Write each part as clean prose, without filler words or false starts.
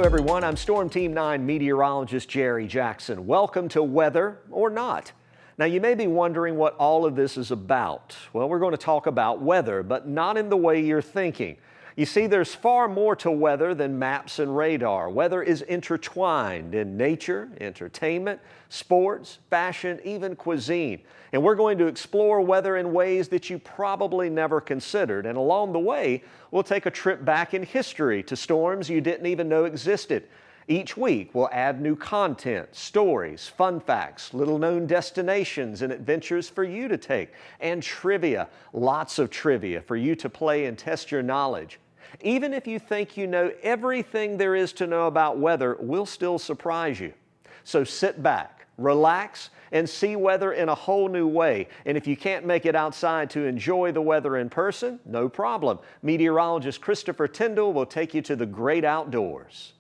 everyone. I'm Storm Team 9 meteorologist Jerry Jackson. Welcome to Weather or Not. Now, you may be wondering what all of this is about. Well, we're going to talk about weather, but not in the way you're thinking. You see, there's far more to weather than maps and radar. Weather is intertwined in nature, entertainment, sports, fashion, even cuisine. And we're going to explore weather in ways that you probably never considered. And along the way, we'll take a trip back in history to storms you didn't even know existed. Each week, we'll add new content, stories, fun facts, little-known destinations and adventures for you to take, and trivia, lots of trivia for you to play and test your knowledge. Even if you think you know everything there is to know about weather, we'll still surprise you. So sit back, relax, and see weather in a whole new way. And if you can't make it outside to enjoy the weather in person, no problem. Meteorologist Christopher Tyndall will take you to the great outdoors.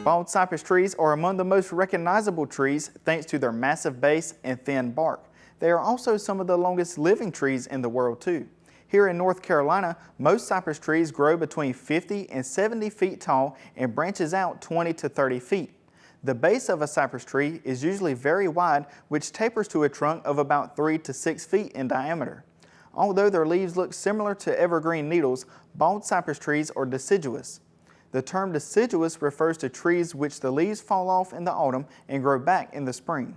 Bald cypress trees are among the most recognizable trees thanks to their massive base and thin bark. They are also some of the longest living trees in the world too. Here in North Carolina, most cypress trees grow between 50 and 70 feet tall and branches out 20 to 30 feet. The base of a cypress tree is usually very wide, which tapers to a trunk of about 3 to 6 feet in diameter. Although their leaves look similar to evergreen needles, bald cypress trees are deciduous. The term deciduous refers to trees which the leaves fall off in the autumn and grow back in the spring.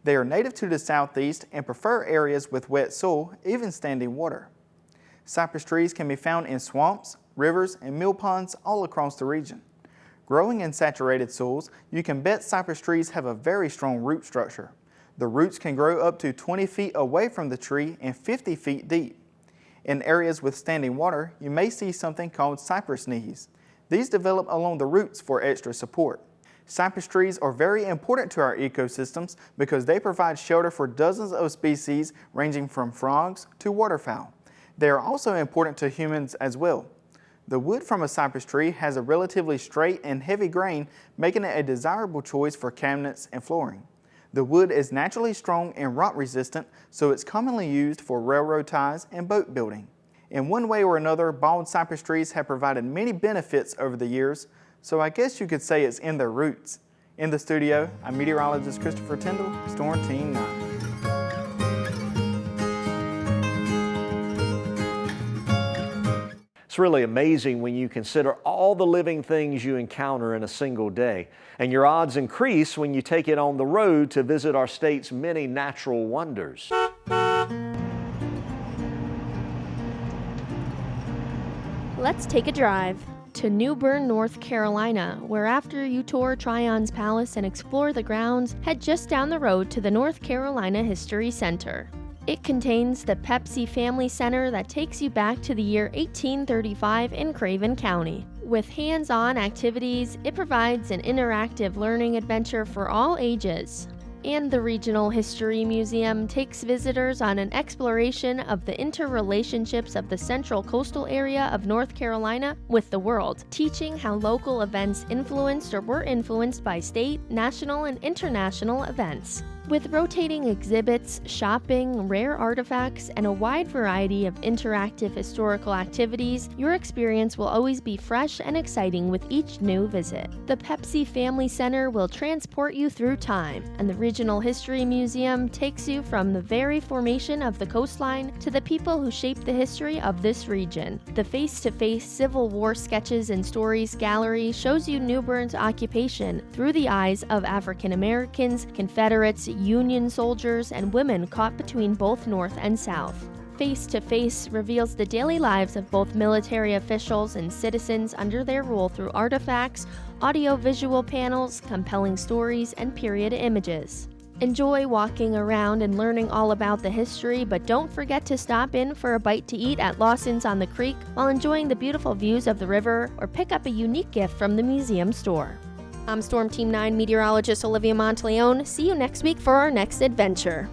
They are native to the southeast and prefer areas with wet soil, even standing water. Cypress trees can be found in swamps, rivers, and mill ponds all across the region. Growing in saturated soils, you can bet cypress trees have a very strong root structure. The roots can grow up to 20 feet away from the tree and 50 feet deep. In areas with standing water, you may see something called cypress knees. These develop along the roots for extra support. Cypress trees are very important to our ecosystems because they provide shelter for dozens of species ranging from frogs to waterfowl. They are also important to humans as well. The wood from a cypress tree has a relatively straight and heavy grain, making it a desirable choice for cabinets and flooring. The wood is naturally strong and rot resistant, so it's commonly used for railroad ties and boat building. In one way or another, bald cypress trees have provided many benefits over the years, so I guess you could say it's in their roots. In the studio, I'm meteorologist Christopher Tyndall, Storm Team 9. It's really amazing when you consider all the living things you encounter in a single day. And your odds increase when you take it on the road to visit our state's many natural wonders. Let's take a drive to New Bern, North Carolina, where after you tour Tryon's Palace and explore the grounds, head just down the road to the North Carolina History Center. It contains the Pepsi Family Center that takes you back to the year 1835 in Craven County. With hands-on activities, it provides an interactive learning adventure for all ages. And the Regional History Museum takes visitors on an exploration of the interrelationships of the central coastal area of North Carolina with the world, teaching how local events influenced or were influenced by state, national, and international events. With rotating exhibits, shopping, rare artifacts, and a wide variety of interactive historical activities, your experience will always be fresh and exciting with each new visit. The Pepsi Family Center will transport you through time, and the Regional History Museum takes you from the very formation of the coastline to the people who shaped the history of this region. The face-to-face Civil War sketches and stories gallery shows you New Bern's occupation through the eyes of African Americans, Confederates, Union soldiers, and women caught between both North and South. Face to Face reveals the daily lives of both military officials and citizens under their rule through artifacts, audio-visual panels, compelling stories, and period images. Enjoy walking around and learning all about the history, but don't forget to stop in for a bite to eat at Lawson's on the Creek while enjoying the beautiful views of the river, or pick up a unique gift from the museum store. I'm Storm Team 9 meteorologist Olivia Monteleone. See you next week for our next adventure.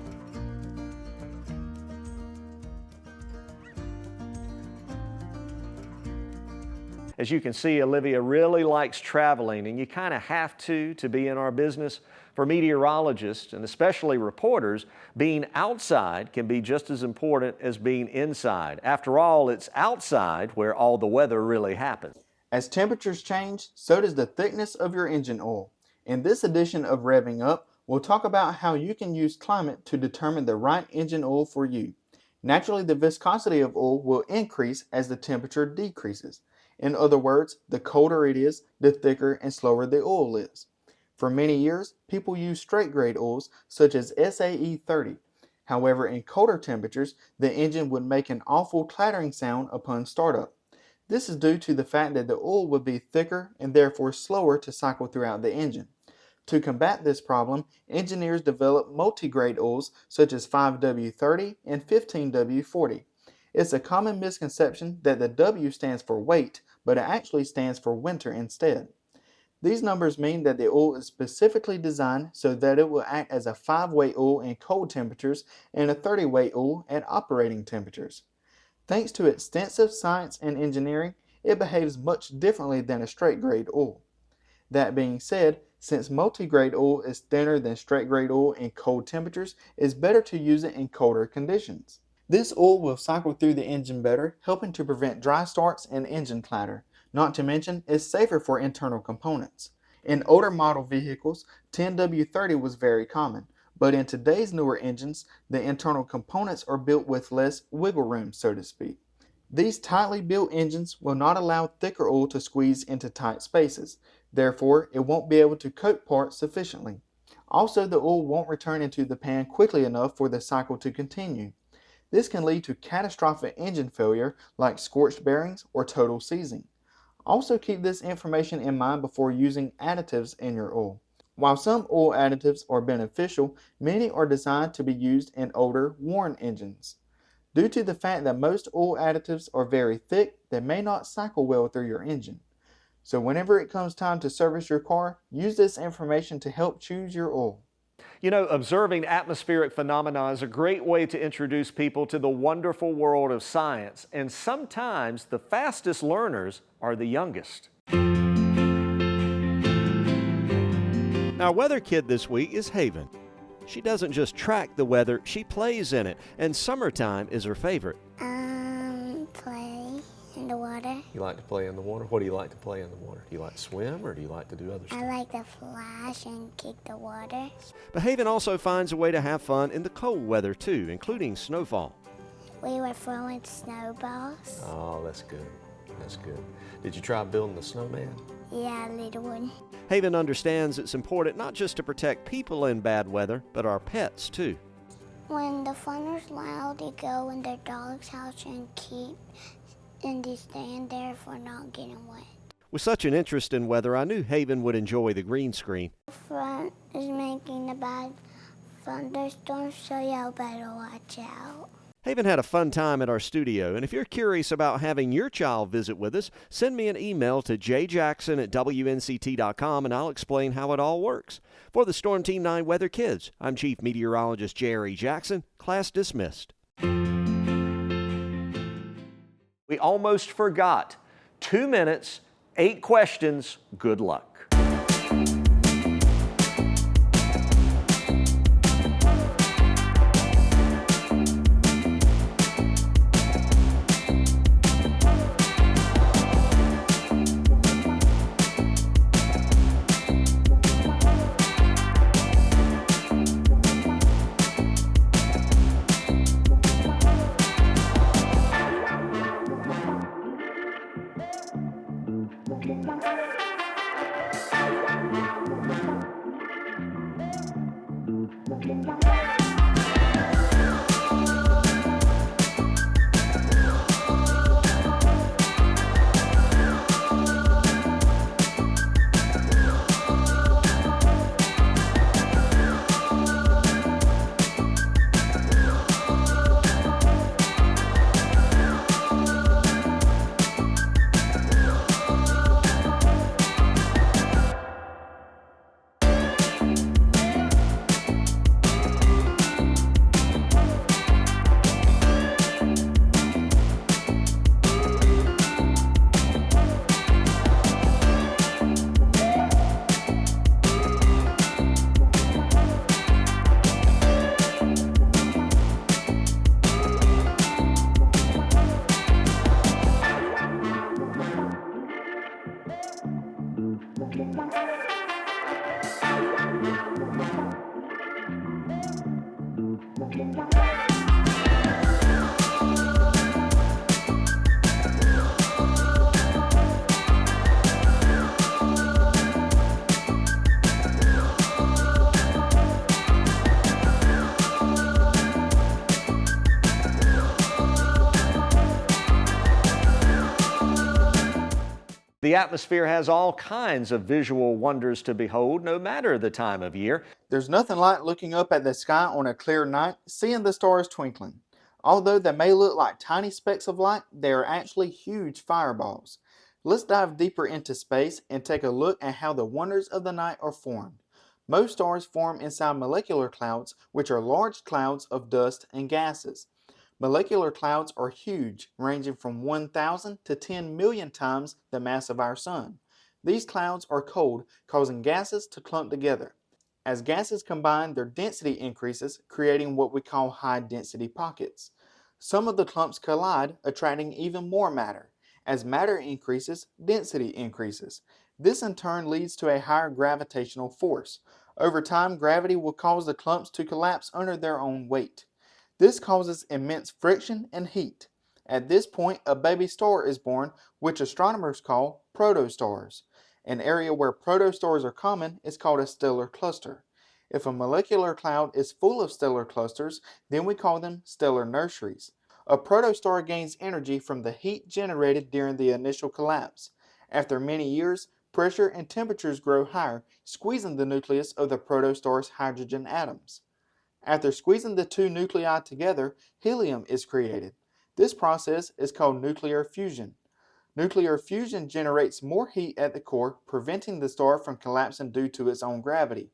As you can see, Olivia really likes traveling, and you kind of have to be in our business. For meteorologists, and especially reporters, being outside can be just as important as being inside. After all, it's outside where all the weather really happens. As temperatures change, so does the thickness of your engine oil. In this edition of Revving Up, we'll talk about how you can use climate to determine the right engine oil for you. Naturally, the viscosity of oil will increase as the temperature decreases. In other words, the colder it is, the thicker and slower the oil is. For many years, people used straight grade oils such as SAE 30. However, in colder temperatures, the engine would make an awful clattering sound upon startup. This is due to the fact that the oil would be thicker and therefore slower to cycle throughout the engine. To combat this problem, engineers developed multi-grade oils such as 5W30 and 15W40. It's a common misconception that the W stands for weight, but it actually stands for winter instead. These numbers mean that the oil is specifically designed so that it will act as a 5-weight oil in cold temperatures and a 30-weight oil at operating temperatures. Thanks to extensive science and engineering, it behaves much differently than a straight grade oil. That being said, since multi-grade oil is thinner than straight grade oil in cold temperatures, it's better to use it in colder conditions. This oil will cycle through the engine better, helping to prevent dry starts and engine clatter. Not to mention, it's safer for internal components. In older model vehicles, 10W30 was very common, but in today's newer engines, the internal components are built with less wiggle room, so to speak. These tightly built engines will not allow thicker oil to squeeze into tight spaces. Therefore, it won't be able to coat parts sufficiently. Also, the oil won't return into the pan quickly enough for the cycle to continue. This can lead to catastrophic engine failure like scorched bearings or total seizing. Also keep this information in mind before using additives in your oil. While some oil additives are beneficial, many are designed to be used in older, worn engines. Due to the fact that most oil additives are very thick, they may not cycle well through your engine. So whenever it comes time to service your car, use this information to help choose your oil. You know, observing atmospheric phenomena is a great way to introduce people to the wonderful world of science, and sometimes the fastest learners are the youngest. Our weather kid this week is Haven. She doesn't just track the weather, she plays in it, and summertime is her favorite. Play in the water. You like to play in the water? What do you like to play in the water? Do you like to swim or do you like to do other stuff? I like to flash and kick the water. But Haven also finds a way to have fun in the cold weather too, including snowfall. We were throwing snowballs. Oh, that's good. That's good. Did you try building the snowman? Yeah, little one. Haven understands it's important not just to protect people in bad weather, but our pets too. When the thunder's loud, they go in their dog's house and they stand there for not getting wet. With such an interest in weather, I knew Haven would enjoy the green screen. The front is making a bad thunderstorm, so y'all better watch out. Haven had a fun time at our studio, and if you're curious about having your child visit with us, send me an email to jjackson@WNCT.com and I'll explain how it all works. For the Storm Team 9 Weather Kids, I'm Chief Meteorologist Jerry Jackson. Class dismissed. We almost forgot. 2 minutes, 8 questions. Good luck. The atmosphere has all kinds of visual wonders to behold, no matter the time of year. There's nothing like looking up at the sky on a clear night, seeing the stars twinkling. Although they may look like tiny specks of light, they are actually huge fireballs. Let's dive deeper into space and take a look at how the wonders of the night are formed. Most stars form inside molecular clouds, which are large clouds of dust and gases. Molecular clouds are huge, ranging from 1,000 to 10 million times the mass of our Sun. These clouds are cold, causing gases to clump together. As gases combine, their density increases, creating what we call high-density pockets. Some of the clumps collide, attracting even more matter. As matter increases, density increases. This in turn leads to a higher gravitational force. Over time, gravity will cause the clumps to collapse under their own weight. This causes immense friction and heat. At this point, a baby star is born, which astronomers call protostars. An area where protostars are common is called a stellar cluster. If a molecular cloud is full of stellar clusters, then we call them stellar nurseries. A protostar gains energy from the heat generated during the initial collapse. After many years, pressure and temperatures grow higher, squeezing the nucleus of the protostar's hydrogen atoms. After squeezing the two nuclei together, helium is created. This process is called nuclear fusion. Nuclear fusion generates more heat at the core, preventing the star from collapsing due to its own gravity.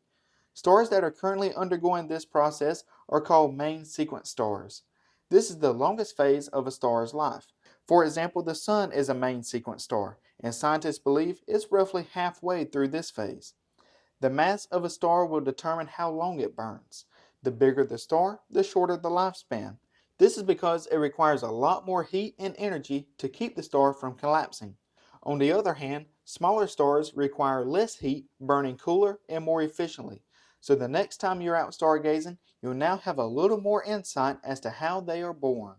Stars that are currently undergoing this process are called main sequence stars. This is the longest phase of a star's life. For example, the Sun is a main sequence star, and scientists believe it's roughly halfway through this phase. The mass of a star will determine how long it burns. The bigger the star, the shorter the lifespan. This is because it requires a lot more heat and energy to keep the star from collapsing. On the other hand, smaller stars require less heat, burning cooler and more efficiently. So the next time you're out stargazing, you'll now have a little more insight as to how they are born.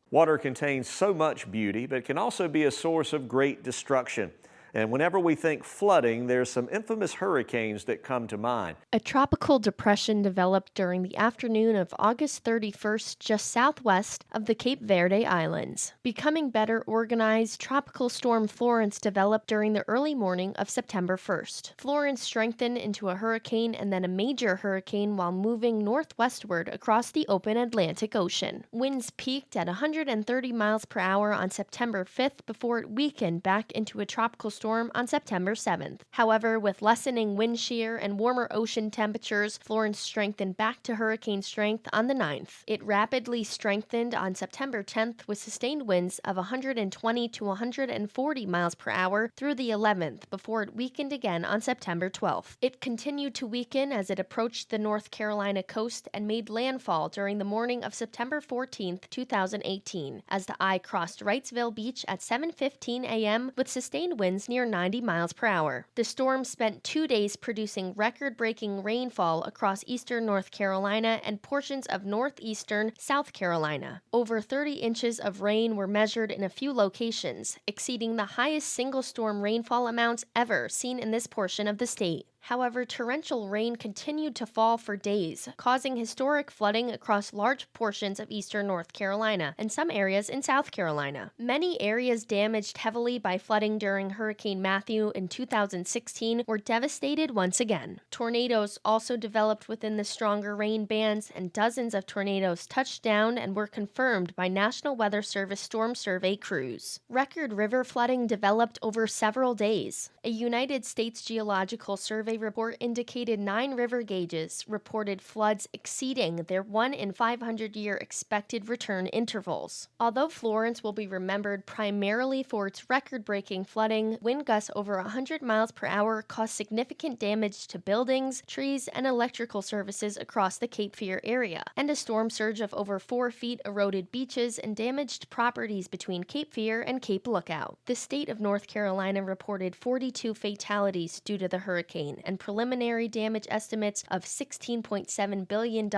Water contains so much beauty, but can also be a source of great destruction. And whenever we think flooding, there's some infamous hurricanes that come to mind. A tropical depression developed during the afternoon of August 31st just southwest of the Cape Verde Islands. Becoming better organized, Tropical Storm Florence developed during the early morning of September 1st. Florence strengthened into a hurricane and then a major hurricane while moving northwestward across the open Atlantic Ocean. Winds peaked at 130 miles per hour on September 5th before it weakened back into a tropical storm on September 7th. However, with lessening wind shear and warmer ocean temperatures, Florence strengthened back to hurricane strength on the 9th. It rapidly strengthened on September 10th with sustained winds of 120 to 140 miles per hour through the 11th before it weakened again on September 12th. It continued to weaken as it approached the North Carolina coast and made landfall during the morning of September 14th, 2018, as the eye crossed Wrightsville Beach at 7:15 a.m. with sustained winds near 90 miles per hour. The storm spent 2 days producing record-breaking rainfall across eastern North Carolina and portions of northeastern South Carolina. Over 30 inches of rain were measured in a few locations, exceeding the highest single storm rainfall amounts ever seen in this portion of the state. However, torrential rain continued to fall for days, causing historic flooding across large portions of eastern North Carolina and some areas in South Carolina. Many areas damaged heavily by flooding during Hurricane Matthew in 2016 were devastated once again. Tornadoes also developed within the stronger rain bands, and dozens of tornadoes touched down and were confirmed by National Weather Service storm survey crews. Record river flooding developed over several days. A United States Geological Survey survey report indicated 9 river gauges reported floods exceeding their 1 in 500-year expected return intervals. Although Florence will be remembered primarily for its record-breaking flooding, wind gusts over 100 miles per hour caused significant damage to buildings, trees, and electrical services across the Cape Fear area, and a storm surge of over 4 feet eroded beaches and damaged properties between Cape Fear and Cape Lookout. The state of North Carolina reported 42 fatalities due to the hurricane and preliminary damage estimates of $16.7 billion.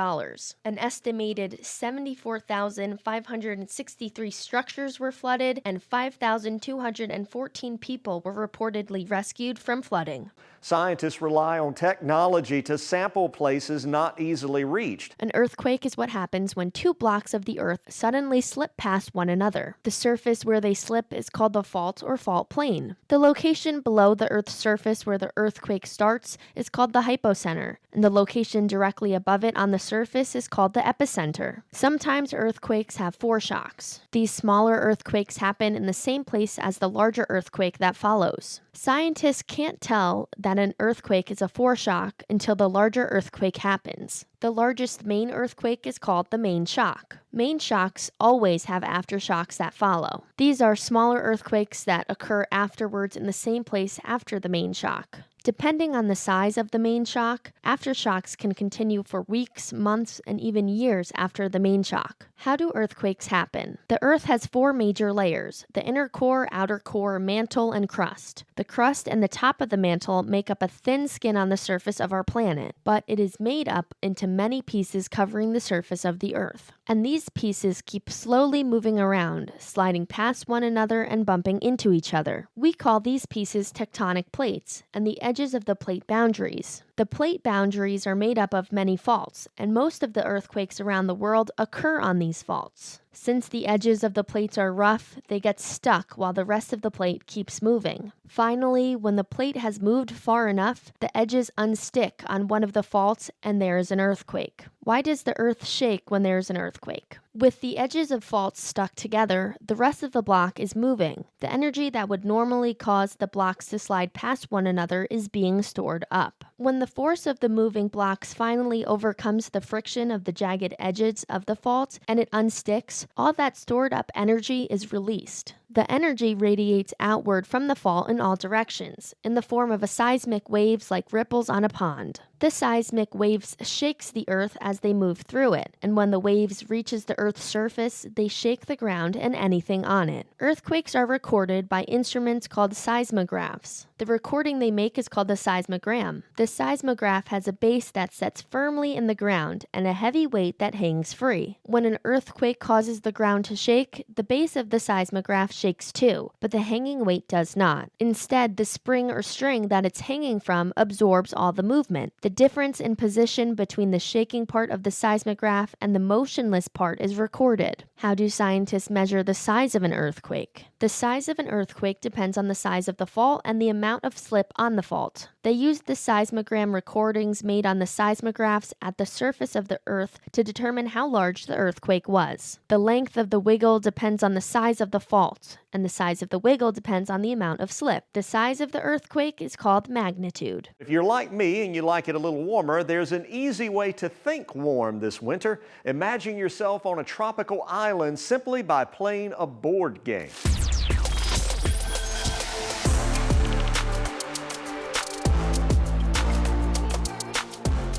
An estimated 74,563 structures were flooded and 5,214 people were reportedly rescued from flooding. Scientists rely on technology to sample places not easily reached. An earthquake is what happens when 2 blocks of the earth suddenly slip past one another. The surface where they slip is called the fault or fault plane. The location below the Earth's surface where the earthquake starts is called the hypocenter, and the location directly above it on the surface is called the epicenter. Sometimes earthquakes have foreshocks. These smaller earthquakes happen in the same place as the larger earthquake that follows. Scientists can't tell that an earthquake is a foreshock until the larger earthquake happens. The largest main earthquake is called the main shock. Main shocks always have aftershocks that follow. These are smaller earthquakes that occur afterwards in the same place after the main shock. Depending on the size of the main shock, aftershocks can continue for weeks, months, and even years after the main shock. How do earthquakes happen? The Earth has 4 major layers: the inner core, outer core, mantle, and crust. The crust and the top of the mantle make up a thin skin on the surface of our planet, but it is made up into many pieces covering the surface of the Earth. And these pieces keep slowly moving around, sliding past one another and bumping into each other. We call these pieces tectonic plates, and the edges of the plate boundaries. The plate boundaries are made up of many faults, and most of the earthquakes around the world occur on these faults. Since the edges of the plates are rough, they get stuck while the rest of the plate keeps moving. Finally, when the plate has moved far enough, the edges unstick on one of the faults and there is an earthquake. Why does the earth shake when there is an earthquake? With the edges of faults stuck together, the rest of the block is moving. The energy that would normally cause the blocks to slide past one another is being stored up. When the force of the moving blocks finally overcomes the friction of the jagged edges of the fault and it unsticks, all that stored up energy is released. The energy radiates outward from the fault in all directions, in the form of seismic waves like ripples on a pond. The seismic waves shakes the earth as they move through it, and when the waves reaches the earth's surface, they shake the ground and anything on it. Earthquakes are recorded by instruments called seismographs. The recording they make is called a seismogram. The seismograph has a base that sets firmly in the ground and a heavy weight that hangs free. When an earthquake causes the ground to shake, the base of the seismograph shakes too, but the hanging weight does not. Instead, the spring or string that it's hanging from absorbs all the movement. The difference in position between the shaking part of the seismograph and the motionless part is recorded. How do scientists measure the size of an earthquake? The size of an earthquake depends on the size of the fault and the amount of slip on the fault. They used the seismogram recordings made on the seismographs at the surface of the earth to determine how large the earthquake was. The length of the wiggle depends on the size of the fault, and the size of the wiggle depends on the amount of slip. The size of the earthquake is called magnitude. If you're like me and you like it a little warmer, there's an easy way to think warm this winter. Imagine yourself on a tropical island simply by playing a board game.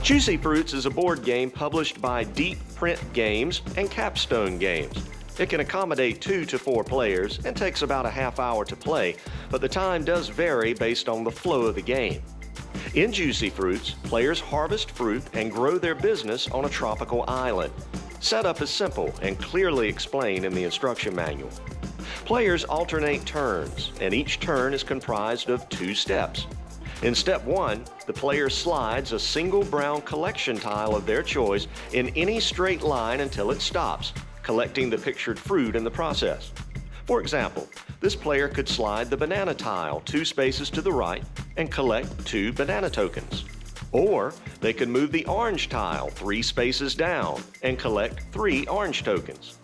Juicy Fruits is a board game published by Deep Print Games and Capstone Games. It can accommodate 2 to 4 players and takes about a half hour to play, but the time does vary based on the flow of the game. In Juicy Fruits, players harvest fruit and grow their business on a tropical island. Setup is simple and clearly explained in the instruction manual. Players alternate turns, and each turn is comprised of 2 steps. In step 1, the player slides a single brown collection tile of their choice in any straight line until it stops, collecting the pictured fruit in the process. For example, this player could slide the banana tile 2 spaces to the right and collect 2 banana tokens. Or they could move the orange tile 3 spaces down and collect 3 orange tokens.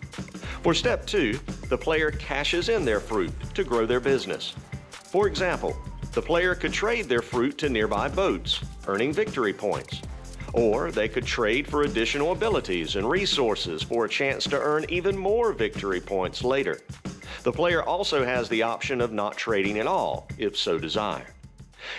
For step 2, the player cashes in their fruit to grow their business. For example, The player could trade their fruit to nearby boats, earning victory points. Or they could trade for additional abilities and resources for a chance to earn even more victory points later. The player also has the option of not trading at all, if so desired.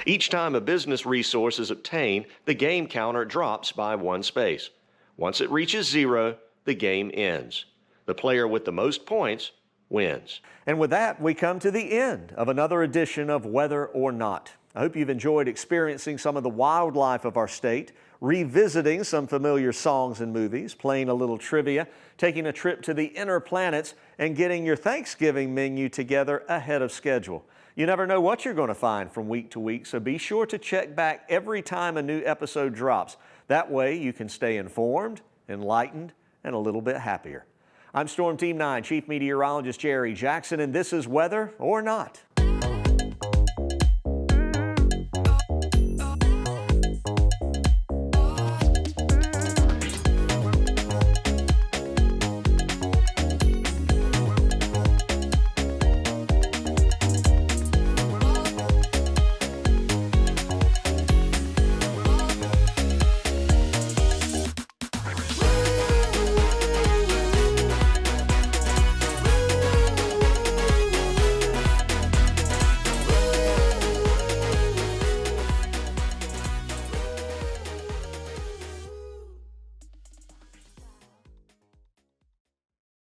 Each time a business resource is obtained, the game counter drops by 1 space. Once it reaches 0, the game ends. The player with the most points wins. And with that, we come to the end of another edition of Whether or Not. I hope you've enjoyed experiencing some of the wildlife of our state, revisiting some familiar songs and movies, playing a little trivia, taking a trip to the inner planets, and getting your Thanksgiving menu together ahead of schedule. You never know what you're going to find from week to week, so be sure to check back every time a new episode drops. That way you can stay informed, enlightened, and a little bit happier. I'm Storm Team 9 Chief Meteorologist Jerry Jackson, and this is Whether or Not.